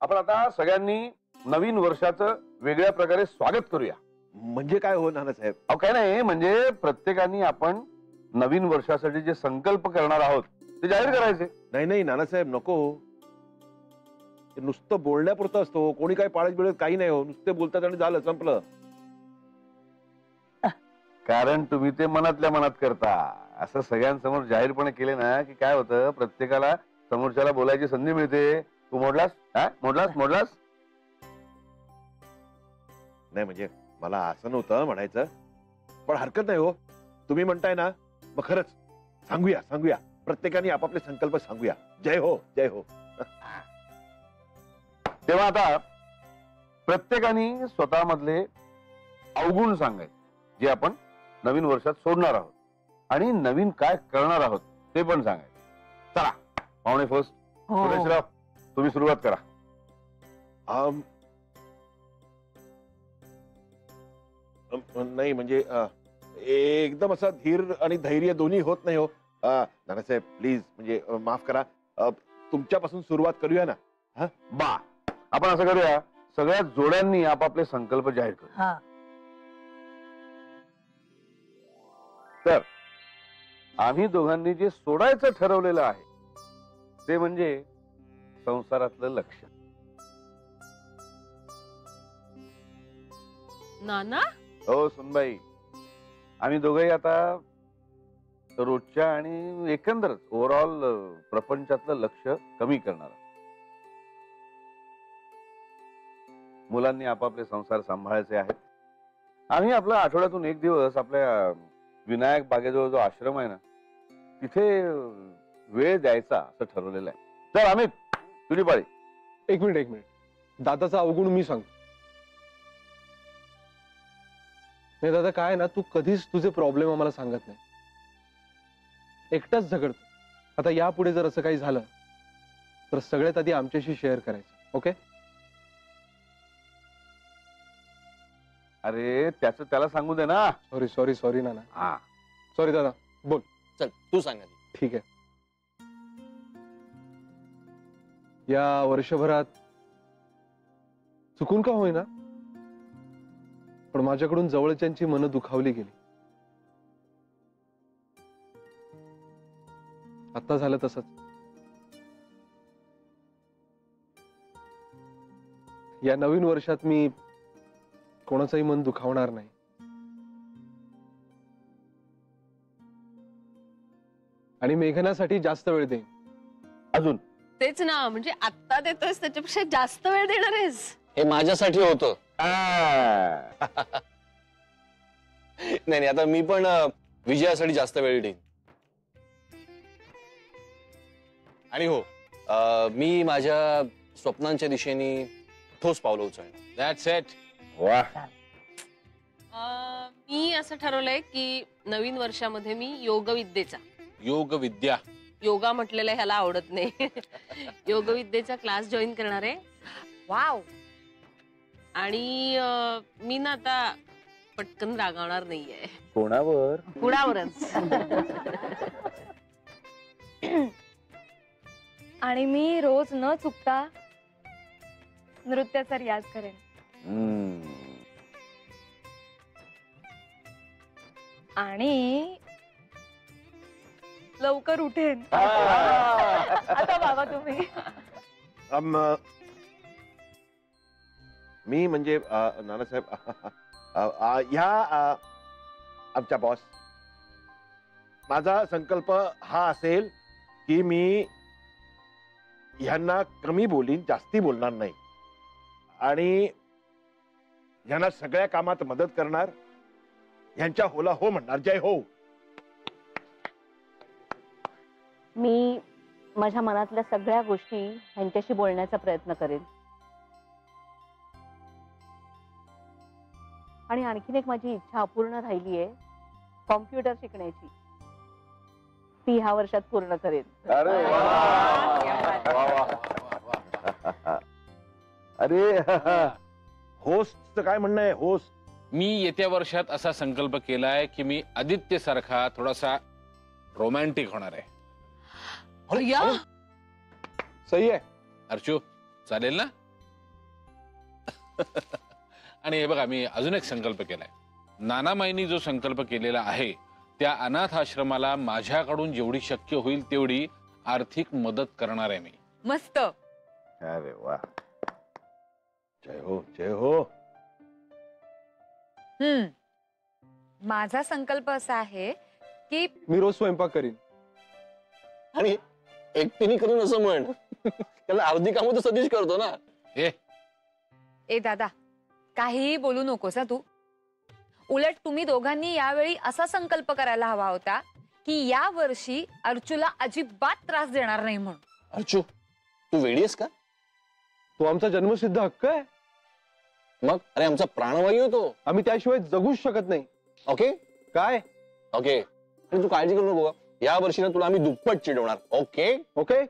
आपण आता सगळ्यांनी नवीन वर्षाचं वेगळ्या प्रकारे स्वागत करूया. म्हणजे काय हो नानासाहेब? अहो काय नाही, म्हणजे प्रत्येकाने आपण नवीन वर्षासाठी जे संकल्प करणार आहोत ते जाहीर करायचे. नाही नाही नानासाहेब, नको. ते नुसतं बोलण्यापुरतं असतो. कोणी काय पाळत बिळत काही नाही हो. नुसते बोलतात आणि झालं, संपलं. कारण तुम्ही ते मनातल्या मनात करता. असं सगळ्यांसमोर जाहीरपणे केले ना की काय होतं, प्रत्येकाला समोरच्याला बोलायची संधी मिळते. तू मोडलास, मोडलास. नाही म्हणजे मला असं नव्हतं म्हणायचं, पण हरकत नाही हो. तुम्ही म्हणताय ना, मग खरंच सांगूया. प्रत्येकाने आपापले संकल्प सांगूया. जय हो, जय हो. तेव्हा आता प्रत्येकाने स्वतःमधले अवगुण सांगायचे, जे आपण नवीन वर्षात सोडणार आहोत, आणि नवीन काय करणार आहोत ते पण सांगायचं. चला पाहुणे फर्स्ट, सुरेशराव तुम्ही सुरुवात करा. नाही म्हणजे एकदम असा धीर आणि धैर्य दोन्ही होत नाही हो. नानासाहेब प्लीज, म्हणजे माफ करा. तुमच्यापासून सुरुवात करूया ना. बा आपण असं करूया, सगळ्या जोड्यांनी आपापले संकल्प जाहीर करू. तर आम्ही दोघांनी जे सोडायचं ठरवलेलं आहे ते म्हणजे संसारातलं लक्ष. नाना? हो सुनबाई, आम्ही दोघंही आता रोजच्या आणि एकंदरच ओव्हरऑल प्रपंचातलं लक्ष कमी करणार. मुलांनी आपापले संसार सांभाळायचे आहेत. आम्ही आपला आठवड्यातून एक दिवस आपल्या विनायक बागेजवळ जो आश्रम आहे ना, तिथे वेळ द्यायचा असं ठरवलेलं आहे. तर अमित, तुझी पाळी. एक मिनिट. दादाचा अवगुण मी सांगतो. नाही दादा, काय ना, तू कधीच तुझे प्रॉब्लेम आम्हाला सांगत नाही, एकटाच झगडतो. आता यापुढे जर असं काही झालं तर सगळ्यात आधी आमच्याशी शेअर करायचं. ओके? अरे त्याला सांगू दे ना. सॉरी नाना. सॉरी दादा, बोल. चल तू सांग. ठीक आहे. या वर्षभरात चुकून का होईना, पण माझ्याकडून जवळच्यांची मनं दुखावली गेली. आता झालं तसंच. या नवीन वर्षात मी कोणाचंही मन दुखावणार नाही. आणि मेघनासाठी जास्त वेळ देईन. अजून तेच ना, म्हणजे आत्ता देतोयस त्याच्यापेक्षा जास्त वेळ देणार आहेस. हे माझ्यासाठी होतं. नाही आता मी पण विजयासाठी जास्त वेळ देईन. आणि हो, मी माझ्या स्वप्नांच्या दिशेने ठोस पावलं उचलणार. That's it. वा. मी असं ठरवलंय की नवीन वर्षामध्ये मी योगविद्येचा, योगा म्हटलेला ह्याला आवडत नाही, योगविद्येचा क्लास जॉईन करणार आहे. वाव. आणि मी ना आता पटकन रागावणार नाहीये. कोणावर? कुणावरच. आणि मी रोज न चुकता नृत्याचा रियाज करेन. आणि लवकर उठेन. आता बाबा तुम्ही. मी म्हणजे नानासाहेब, ह्या आमच्या बॉस, माझा संकल्प हा असेल की मी ह्यांना कमी बोलीन, जास्ती बोलणार नाही, आणि ह्यांना सगळ्या कामात मदत करणार, ह्यांच्या होला हो म्हणणार. जय हो. मी माझ्या मनातल्या सगळ्या गोष्टी ह्यांच्याशी बोलण्याचा प्रयत्न करेन. आणि आणखीन एक माझी इच्छा अपूर्ण राहिली आहे, कॉम्प्युटर शिकण्याची. ती ह्या वर्षात पूर्ण करेन. अरे अरे होस्टचं काय म्हणणं आहे? होस्ट, मी येत्या वर्षात असा संकल्प केलाय की मी आदित्य सारखा थोडासा रोमॅन्टिक होणार आहे. या सही आहे. अर्चू, चालेल ना? आणि हे बघा, मी अजून एक संकल्प केलाय. नानामाईंनी जो संकल्प केलेला आहे त्या अनाथ आश्रमाला माझ्याकडून जेवढी शक्य होईल तेवढी आर्थिक मदत करणार आहे मी. मस्त. अरे वा. जय हो, जय हो. माझा संकल्प असा आहे की मी रोज स्वयंपाक करीन. आणि एकटीने करून असं म्हण. त्याला अर्धी कामं तर सतीश करतो ना. ए दादा, काहीही बोलू नकोस हा तू. उलट तुम्ही दोघांनी यावेळी असा संकल्प करायला हवा होता की या वर्षी अर्चूला अजिबात त्रास देणार नाही म्हणून. अर्चू, तू वेडी आहेस का? तो आमचा जन्मसिद्ध हक्क आहे. मग अरे आमचा प्राणवायू आहे तो. आम्ही त्याशिवाय जगूच शकत नाही. ओके काय? ओके. आणि तू काळजी करू नको. या वर्षी ना तुला आम्ही दुप्पट चिडवणार. Okay okay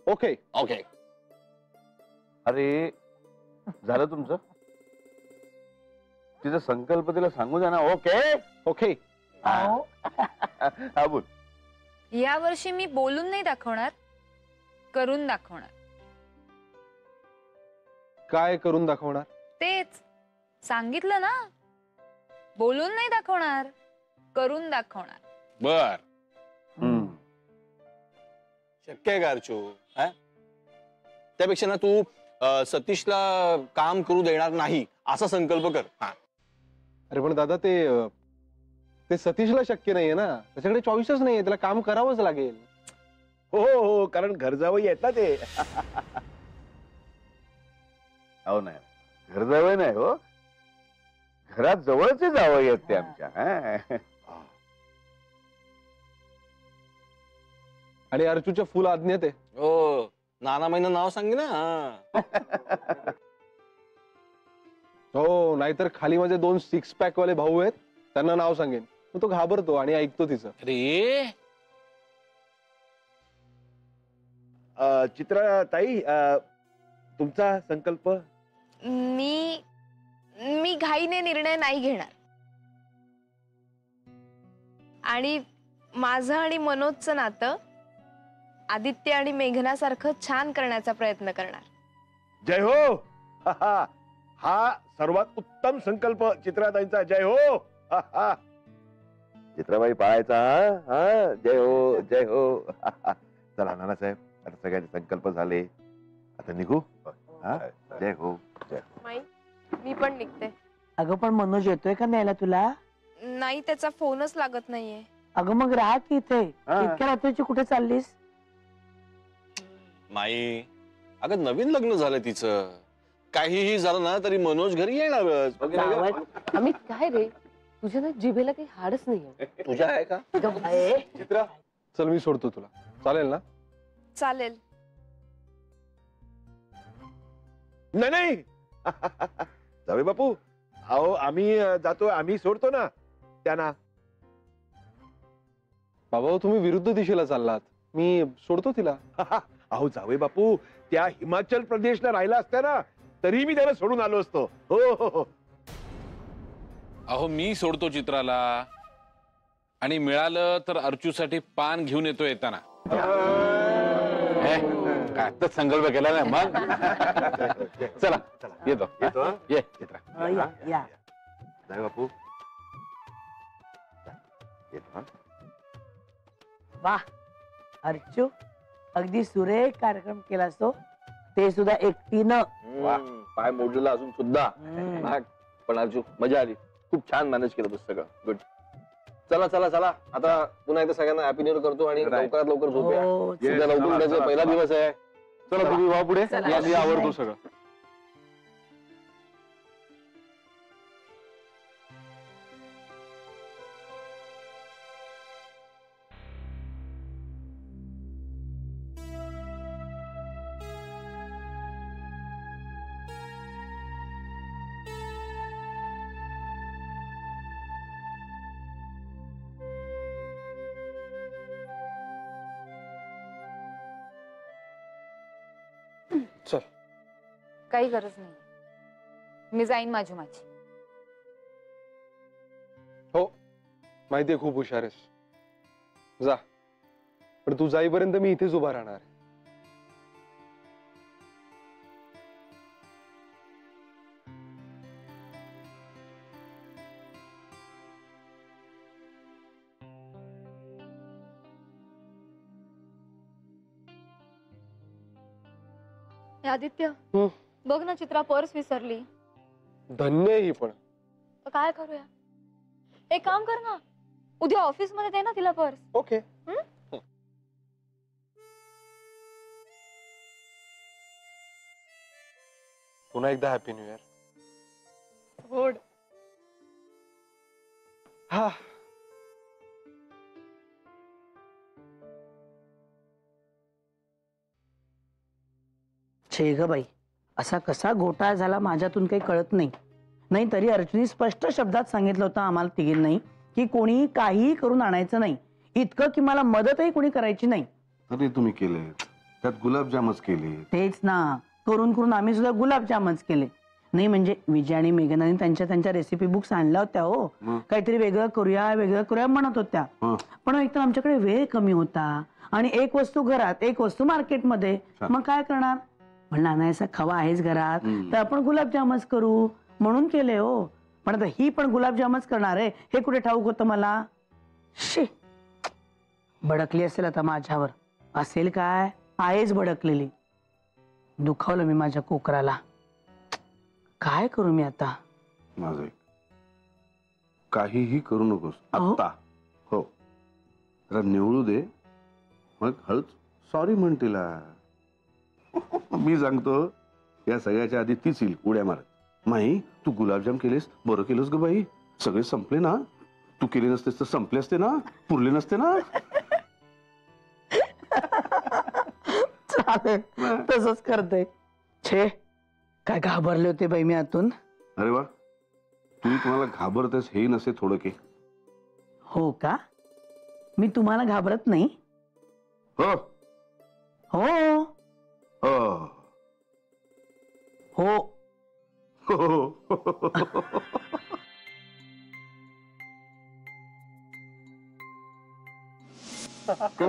okay okay. अरे झालं तुमचं? तिचा संकल्प तिला सांगू द्या ना. Okay okay. हा बोल. या वर्षी मी बोलून नाही दाखवणार, करून दाखवणार. काय करून दाखवणार? तेच सांगितलं ना, बोलून नाही दाखवणार, करून दाखवणार. बर. शक्य आहे का अर्चू? त्यापेक्षा ना तू सतीशला काम करू देणार नाही असा संकल्प कर. अरे पण दादा ते सतीशला शक्य नाहीये ना. त्याच्याकडे चॉईसच नाहीये. त्याला काम करावंच लागेल. हो हो, कारण घर जावई आहेत ना ते. हो नाही, घर जावई नाही हो, घरात जवळचे जावई आहेत ते आमच्या. आणि अर्चूच्या फुल आज्ञेत आहे. हो, नानामाईंना नाव सांगे ना. हो, नाहीतर खाली माझे 2 6 पॅक वाले भाऊ आहेत, त्यांना नाव सांगेन. मग तो घाबरतो आणि ऐकतो तिचं. अरे चित्रा ताई, तुमचा संकल्प? मी घाईने निर्णय नाही घेणार आणि माझं आणि मनोजचं नातं आदित्य आणि मेघनासारखं छान करण्याचा प्रयत्न करणार. जय हो. हा सर्वात उत्तम संकल्प चित्राताईंचा. जय हो. चित्राबाई पाळायचा. हा, जय हो जय हो. चला नानासाहेब, आता सगळ्यांचे संकल्प झाले, आता निघू. हा, जय हो जय हो. माई, मी पण निघते. अगं पण मनोज येतोय का न्यायला तुला? नाही, त्याचा फोनच लागत नाहीये. अगं मग राहा की इथे. इतक्या रात्रीची कुठे चाललीस? माई, अगं नवीन लग्न झालं तिचं. काहीही झालं ना तरी मनोज घरी येणारच. अमित, काय रे, तुझ्या ना जिभेला काही हाडच नाहीये. तुझ्या आहे का? चित्रा, चल मी सोडतो तुला. चालेल ना? चालेल. नाही नाही. जावे बापू, अहो आम्ही जातो, आम्ही सोडतो ना त्यांना. बाबा, तुम्ही विरुद्ध दिशेला चाललात. मी सोडतो तिला. अहो जावे बापू, त्या हिमाचल प्रदेशला राहिला असत्या ना तरी मी त्याला सोडून आलो असतो. हो हो हो. अहो, मी सोडतो चित्राला आणि मिळालं तर अर्चूसाठी पान घेऊन येतो येताना. काय तर संकल्प केला नाही मग. चला येतो. ये चित्रा. या. जावे बापू. येतो. वा अर्चू, अगदी सुरेख कार्यक्रम केलास तो, ते सुद्धा एकटीनं. पाय मोडलेला अजून सुद्धा. पण अर्जू, मजा आली. खूप छान मॅनेज केलं तू सगळं. गुड. चला चला चला, आता पुन्हा एकदा सगळ्यांना हॅपी न्यू इयर करतो आणि लवकरात लवकर झोपूया. उद्या लवकर उठायचं, पहिला दिवस आहे. चला तुम्ही वा पुढे. मी आवडतो सगळं. चल. काही गरज नाही, मी जाईन माझी. हो, माहितीये खूप हुशार आहेस. जा, पण तू जाईपर्यंत मी इथेच उभा राहणार. हे आदित्य बघ ना, चित्रा पर्स विसरली. धन्य ही पण. तर काय करूया? एक काम कर ना, उद्या ऑफिस मध्ये दे ना तिला पर्स. ओके. पुन्हा एकदा हॅपी न्यू इयर. गुड. हा. छे ग बाई, असा कसा घोटाळा झाला माझ्यातून काही कळत नाही. नाही तरी अर्जुनी स्पष्ट शब्दात सांगितलं होतं आम्हाला तिघींनाही की कोणी काहीही करून आणायचं नाही, इतकं की मला मदतही कोणी करायची नाही. अरे तुम्ही केले, त्यात गुलाबजामच केले. तेच ना, करून करून आम्ही सुद्धा गुलाबजामच केले. नाही म्हणजे विजय आणि मेघनाने त्यांच्या रेसिपी बुक्स आणल्या होत्या हो. काहीतरी वेगळं करूया म्हणत होत्या. पण एकतर आमच्याकडे वेळ कमी होता आणि एक वस्तू घरात, एक वस्तू मार्केटमध्ये. मग काय करणार? म्हणलं अनायसा खवा आहेच घरात, तर आपण गुलाबजामच करू म्हणून केले हो. पण आता ही पण गुलाबजामच करणार आहे हे कुठे ठाऊक होतं मला. शी, भडकली असेल आता माझ्यावर. असेल काय, आहेच भडकलेली. दुखावलं मी माझ्या कोकराला. काय करू मी आता? माझं ऐक, काहीही करू नकोस आत्ता. हो, जरा निवळू दे, मग हळूच सॉरी म्हण तिला. मी सांगतो, या सगळ्याच्या आधी तीच येईल उड्या मारत. माही, तू गुलाबजाम केलेस, बरं केलंस ग बाई. सगळे संपले ना? तू केले नसतेस तर संपले असते ना, पुरले नसते ना. चालेल, तसंच करते. छे, काय घाबरले होते बाई मी आतून. अरे वा, तुम्ही तुम्हाला घाबरतेस हे नसे थोडं की. हो का? मी तुम्हाला घाबरत नाही. हो हो हो हो.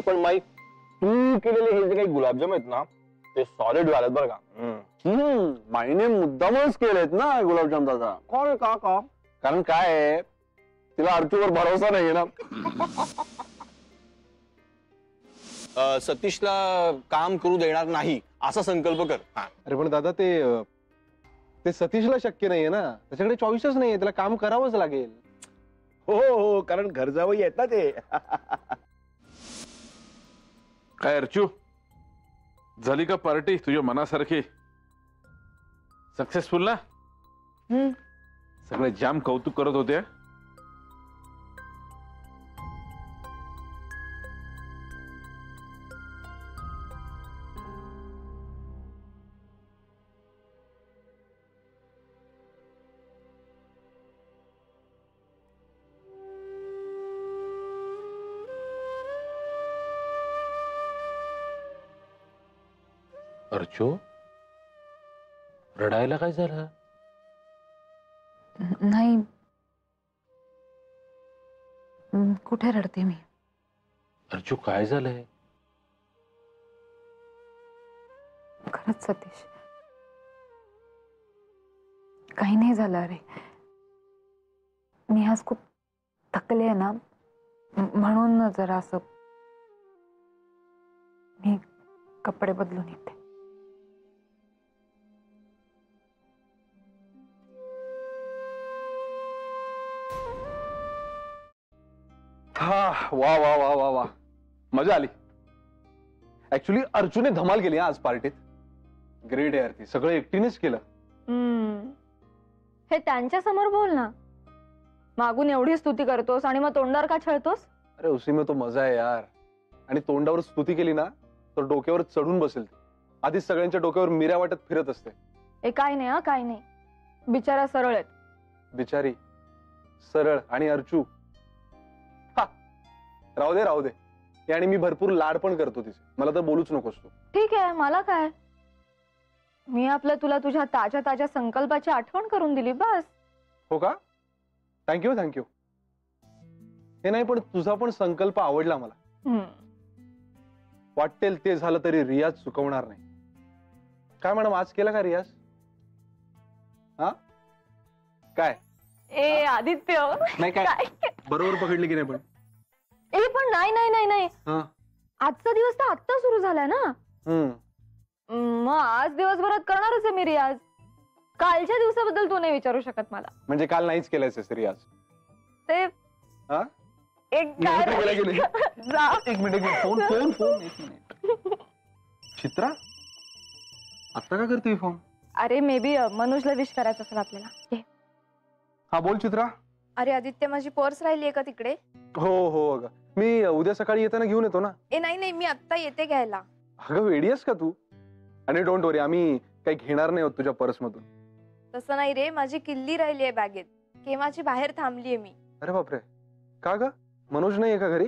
पण माई, तू केलेले हे जे काही गुलाबजाम आहेत ना, ते सॉलिड झालेत बरं का. माईने मुद्दामच केलेत ना गुलाबजाम दादा. कोण का का? कारण काय आहे, तिला अर्चूवर भरोसा नाहीये ना. सतीशला काम करू देणार नाही असा संकल्प कर. अरे पण दादा, ते सतीशला शक्य नाहीये ना. त्याच्याकडे चॉईसच नाहीये, त्याला काम करावंच लागेल. हो हो, कारण घर जावई आहेत ना ते. काय अर्चू, झाली का पार्टी तुझ्या मनासारखी? सक्सेसफुल ना? सगळे जाम कौतुक करत होते. अर्चू, रडायला काय झालं? नाही, कुठे रडते मी? अर्चू, काय झालंय? खरंच सतीश, काही नाही झालं. अरे, मी आज खूप थकले ना, म्हणून जरा असं. मी कपडे बदलून येते. हा, वा वा वा वा वा, मजा आली. ऍक्च्युली अर्जुने धमाल केली आज पार्टीत. ग्रेट आहे यार, ती सगळं एकटीनेच केलं. हे त्यांच्या समोर बोल ना. मागून एवढी स्तुती करतोस आणि मग तोंडावर का छळतोस? अरे उसी में तो मजा आहे यार. आणि तोंडावर स्तुती केली ना तर डोक्यावर चढून बसेल ती. आधीच सगळ्यांच्या डोक्यावर मिऱ्या वाटत फिरत असते. हे काय नाही, हा काय नाही. बिचारा सरळ आहेत. बिचारी सरळ आणि अर्चू, राहू दे राहू दे. आणि मी भरपूर लाड पण करतो तिचे. मला तर बोलूच नकोस तू. ठीक आहे, मला काय. मी आपलं तुला तुझ्या ताज्या ताज्या संकल्पाची आठवण करून दिली बस. हो का? Thank you thank you. हे नाही, पण तुझा पण संकल्प आवडला मला. वाटेल ते झालं तरी रियाज चुकवणार नाही. काय मॅडम, आज केला का रियाज? हा काय? ए आदित्य, नाही काय बरोबर पकडली की नाही? पण ए पण नाही नाही नाही नाही, आजचा दिवस तर आत्ता सुरू झालाय ना. मग आज दिवसभरात करणारच आहे मी रियाज. कालच्या दिवसाबद्दल तू नाही विचारू शकत मला. म्हणजे काल नाहीच केलायस रियाज? ते हा? एक काय जा. एक मिनिट फोन फोन फोन एक मिनिट. चित्रा आता का करते फोन? अरे मे बी मनोजला विश करायचं असेल आपल्याला. हे. हा बोल चित्रा. अरे आदित्य, माझी पर्स राहिली का तिकडे? हो हो अगं, मी उद्या सकाळी येताना घेऊन येतो ना. नाही नाही, मी आत्ता येते घ्यायला. अगं वेडी आहेस का तू? आणि डोंट वरी, आम्ही काही घेणार नाही आहोत तुझ्या पर्स मधून. तसं नाही रे, माझी किल्ली राहिली आहे बॅगेत. केव्हाची बाहेर थांबलीये मी. अरे बापरे, का ग? मनोज नाही आहे का घरी?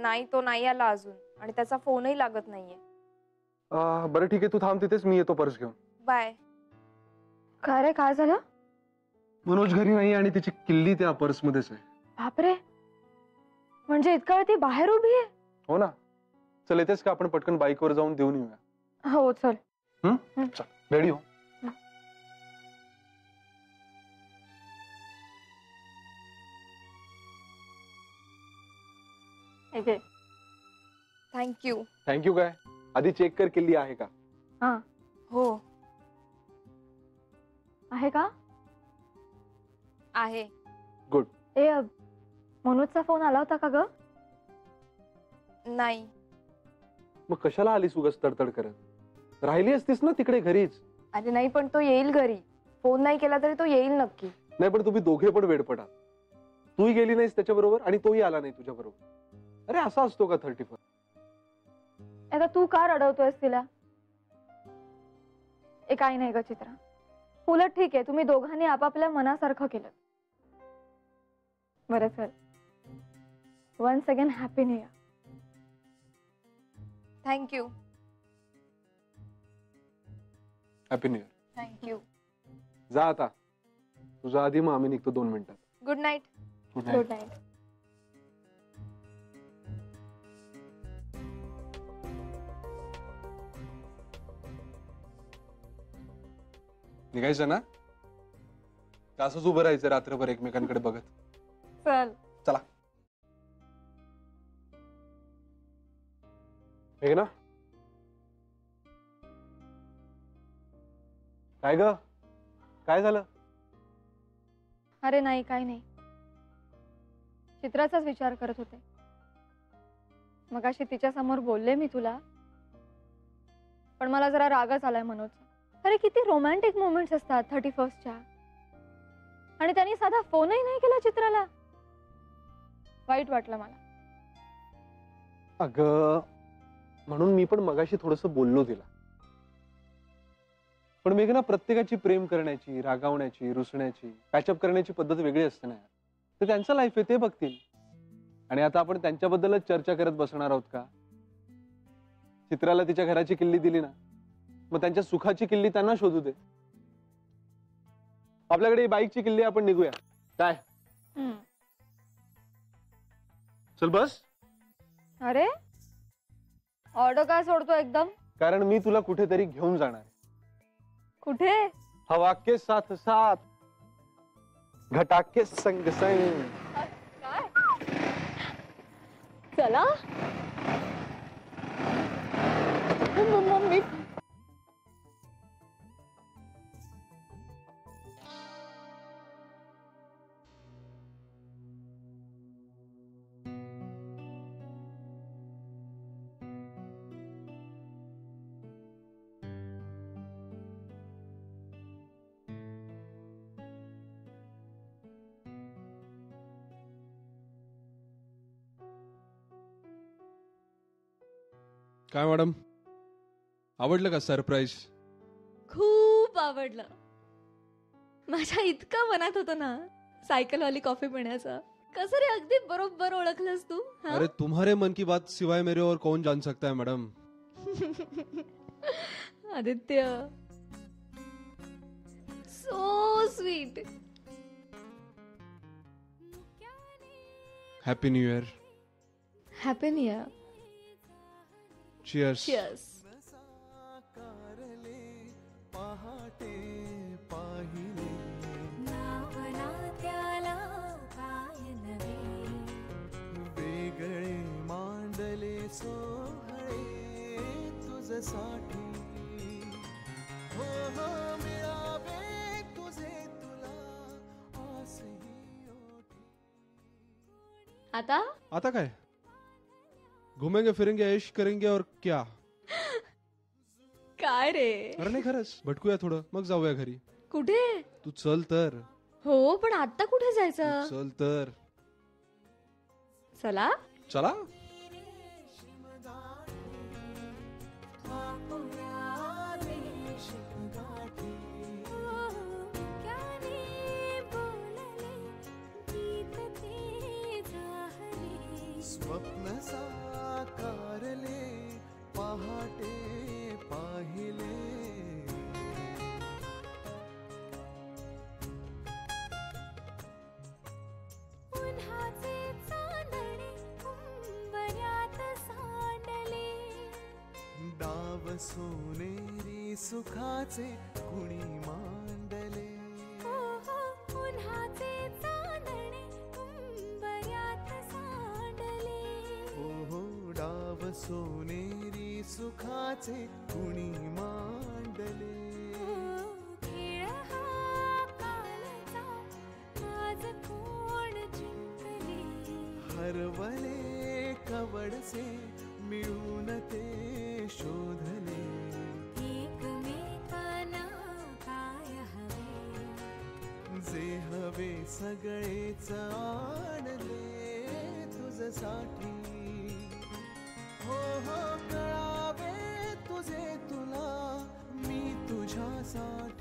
नाही, तो नाही आला अजून आणि त्याचा फोनही लागत नाहीये. बरं ठीक आहे, तू थांब तिथेच, मी येतो पर्स घेऊन. बाय. काय रे, काय झालं? मनोज घरी नाही आणि त्याची किल्ली त्या पर्स मध्येच आहे. बापरे, म्हणजे इतका वेळ ती बाहेर उभी आहे? हो ना. चल येतेस का आपण पटकन बाईकवर जाऊन देऊन येऊया? हो चल. चल रेडी हो. थँक्यू. थँक्यू काय, आधी चेक कर किल्ली आहे का. हो आहे का? आहे. गुड. मनोजचा फोन आला होता का ग? नाही. मग कशाला आलीस उगाच तडतड करत? राहिली असतीस ना तिकडे घरीच. अरे नाही, पण तो येईल घरी. फोन नाही केला तरी तो येईल नक्की. नाही पण तुम्ही दोघे पण वेडपटा. तूही गेली नाहीस त्याच्याबरोबर आणि तोही आला नाही तुझ्या बरोबर. अरे असा असतो का 31? आता तू का रडवतोयस तिला? काही नाही ग चित्रा, उलट ठीक आहे, तुम्ही दोघांनी आपापल्या मनासारखं केलं. बरं चल, once again happy new year. Thank you. Happy new year. Thank you. जा आता, तुझा आधी मग आम्ही निघतो 2 मिनिटात. Good night. Good good night. निघायचं ना? का असंच उभं राहायचं रात्रभर एकमेकांकडे बघत? चल. चला. हे ना, काय ग, काय झालं? अरे नाही, काय नाही, चित्राचाच विचार करत होते. मगाशी तिच्या समोर बोलले मी तुला, पण मला जरा रागच आलाय मनोजचा. अरे किती रोमॅन्टिक मोमेंट्स असतात 31च्या, आणि त्यांनी साधा फोनही नाही केला चित्राला. वाईट वाटलं मला. अगं म्हणून मी पण मगाशी थोडस बोललो तिला. पण मेघना, प्रत्येकाची प्रेम करण्याची, रागावण्याची, रुसण्याची, पॅचअप करण्याची पद्धत वेगळी असते ना. तर त्यांचं लाईफ आहे, ते बघतील. आणि आता आपण त्यांच्याबद्दलच चर्चा करत बसणार आहोत का? चित्राला तिच्या घराची किल्ली दिली ना, मग त्यांच्या सुखाची किल्ली त्यांना शोधू दे. आपल्याकडे बाईकची किल्ली, आपण निघूया काय? चल बस. अरे ऑर्डर काय सोडतो एकदम? कारण मी तुला कुठेतरी घेऊन जाणार. कुठे? हवा के साथ साथ, घटा के संग संग. काय? चला. मम्मी काय मॅडम, आवडलं का सरप्राईज? खूप आवडलं. माझ्या इतका मनात होतं ना सायकलवाली कॉफी पिण्याचा. कसं रे, अगदी बरोबर ओळखलंस तू. अरे तुम्हारे मन की बात सिवाय मेरे और कौन जान सकता है madam. Aditya, so sweet. Happy new year. Happy new year. Cheers. Cheers. वेगळे मांडले सोहळे तुझसाठी. आता आता काय घुमेंगे फिरेंगे ऐश करेंगे और क्या. काय रे. अरे नाही खरंच भटकूया थोडं मग जाऊया घरी. कुठे. तू चल तर. हो पण आता कुठे जायचं. चल तर. चला चला. स्वप्न साकारले पहाटे पाहिले. उन्हाचे चांदणे उंबऱ्यात सांडले. डाव सोनेरी सुखाचे कुणी मांडले. उन्हाचे चांदणे उंबऱ्यात सांडले. डाव सोनेरी सुखाचे कुणी मांडले. खेळ हा कालचा आज कोण जिंकले. हरवले कवडसे मिळून ते शोधले. एकमेकांना काय हवे. जे हवे सगळेच आणले तुझसाठी. हो हो कळावे तुझे तुला मी तुझ्यासाठी.